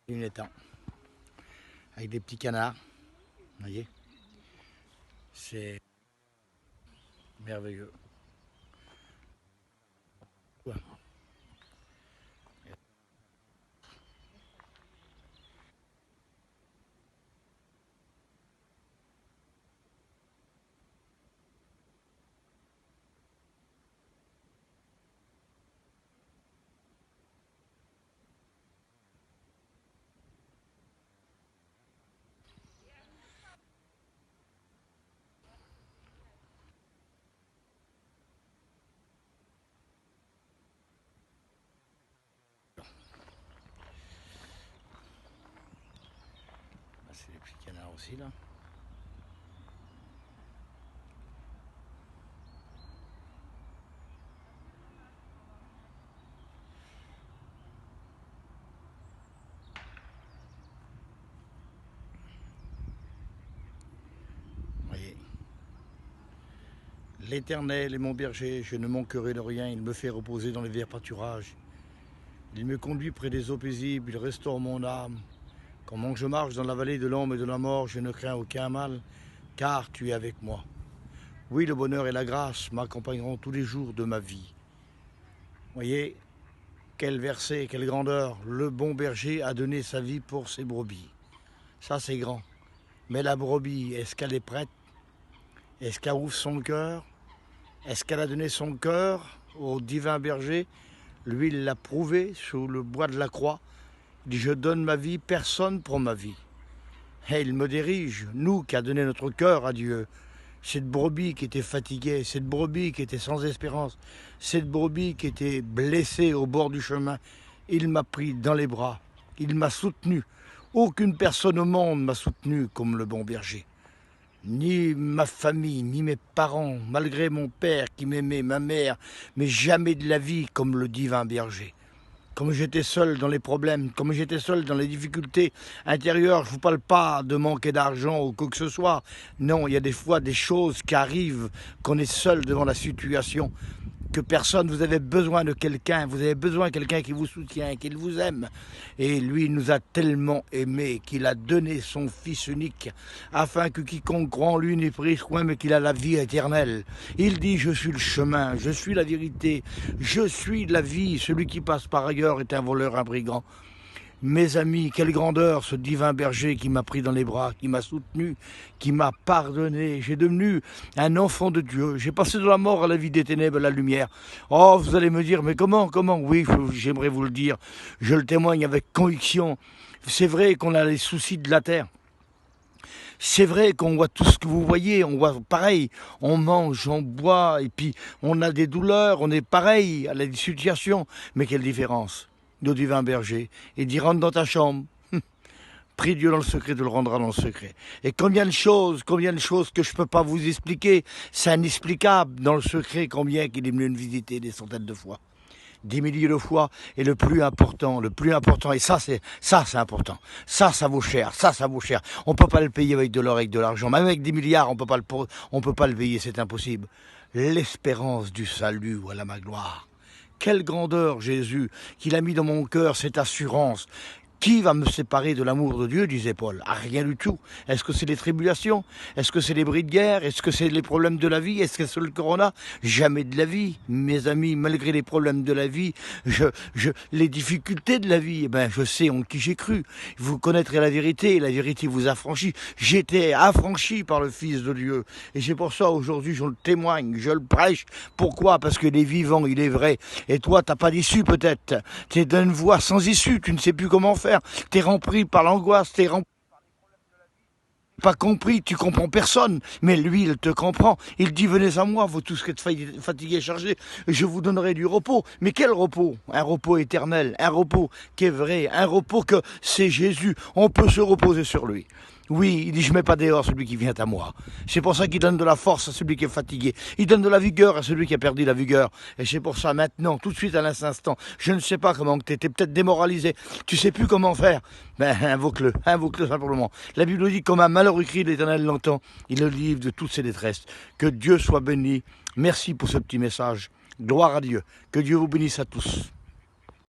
Une étang avec des petits canards, vous voyez, c'est merveilleux. Ouais. C'est les petits canards aussi là. Vous voyez. L'Éternel est mon berger, je ne manquerai de rien, il me fait reposer dans les verts pâturages. Il me conduit près des eaux paisibles, il restaure mon âme. Comment je marche dans la vallée de l'ombre et de la mort, je ne crains aucun mal, car tu es avec moi. Oui, le bonheur et la grâce m'accompagneront tous les jours de ma vie. Voyez, quel verset, quelle grandeur. Le bon berger a donné sa vie pour ses brebis. Ça, c'est grand. Mais la brebis, est-ce qu'elle est prête? Est-ce qu'elle ouvre son cœur? Est-ce qu'elle a donné son cœur au divin berger? Lui, il l'a prouvé sous le bois de la croix. Il dit, je donne ma vie, personne prend ma vie. Et il me dirige, nous qui a donné notre cœur à Dieu. Cette brebis qui était fatiguée, cette brebis qui était sans espérance, cette brebis qui était blessée au bord du chemin, il m'a pris dans les bras, il m'a soutenu. Aucune personne au monde m'a soutenu comme le bon berger. Ni ma famille, ni mes parents, malgré mon père qui m'aimait, ma mère, mais jamais de la vie comme le divin berger. Comme j'étais seul dans les problèmes, comme j'étais seul dans les difficultés intérieures, je ne vous parle pas de manquer d'argent ou quoi que ce soit. Non, il y a des fois des choses qui arrivent, qu'on est seul devant la situation, que personne, vous avez besoin de quelqu'un, vous avez besoin de quelqu'un qui vous soutient, qui vous aime. Et lui, il nous a tellement aimés qu'il a donné son Fils unique, afin que quiconque croit en lui n'ait pris soin, mais qu'il a la vie éternelle. Il dit, je suis le chemin, je suis la vérité, je suis la vie, celui qui passe par ailleurs est un voleur, un brigand. Mes amis, quelle grandeur ce divin berger qui m'a pris dans les bras, qui m'a soutenu, qui m'a pardonné. J'ai devenu un enfant de Dieu. J'ai passé de la mort à la vie des ténèbres, à la lumière. Oh, vous allez me dire, mais comment? Oui, j'aimerais vous le dire. Je le témoigne avec conviction. C'est vrai qu'on a les soucis de la terre. C'est vrai qu'on voit tout ce que vous voyez, on voit pareil, on mange, on boit, et puis on a des douleurs, on est pareil à la situation. Mais quelle différence? Le divin berger, il dit rentre dans ta chambre, prie Dieu dans le secret, te le rendra dans le secret. Et combien de choses que je ne peux pas vous expliquer, c'est inexplicable dans le secret, combien qu'il est venu nous visiter des centaines de fois. Des milliers de fois, et le plus important, et ça c'est important, ça vaut cher, ça vaut cher. On peut pas le payer avec de l'or, avec de l'argent, même avec des milliards, on peut pas le payer, c'est impossible. L'espérance du salut, voilà ma gloire. Quelle grandeur, Jésus, qu'il a mis dans mon cœur cette assurance. Qui va me séparer de l'amour de Dieu, disait Paul? Ah, rien du tout. Est-ce que c'est les tribulations? Est-ce que c'est les bris de guerre? Est-ce que c'est les problèmes de la vie? Est-ce que c'est le corona? Jamais de la vie. Mes amis, malgré les problèmes de la vie, les difficultés de la vie, eh ben, je sais en qui j'ai cru. Vous connaîtrez la vérité vous affranchit. J'étais affranchi par le Fils de Dieu. Et c'est pour ça, aujourd'hui, je le témoigne, je le prêche. Pourquoi? Parce que les vivants, il est vrai. Et toi, t'as pas d'issue peut-être. T'es dans une voie sans issue, tu ne sais plus comment faire. T'es rempli par l'angoisse, pas compris, tu comprends personne, mais lui, il te comprend. Il dit, venez à moi, vous tous qui êtes fatigués et chargés, je vous donnerai du repos. Mais quel repos? Un repos éternel, un repos qui est vrai, un repos que c'est Jésus. On peut se reposer sur lui. Oui, il dit, je mets pas dehors celui qui vient à moi. C'est pour ça qu'il donne de la force à celui qui est fatigué. Il donne de la vigueur à celui qui a perdu la vigueur. Et c'est pour ça, maintenant, tout de suite, à l'instant, je ne sais pas comment tu étais peut-être démoralisé. Tu sais plus comment faire. Ben, invoque-le simplement. La Bible dit, comme un malheur écrit, l'Éternel l'entend. Il le livre de toutes ses détresses. Que Dieu soit béni. Merci pour ce petit message. Gloire à Dieu. Que Dieu vous bénisse à tous.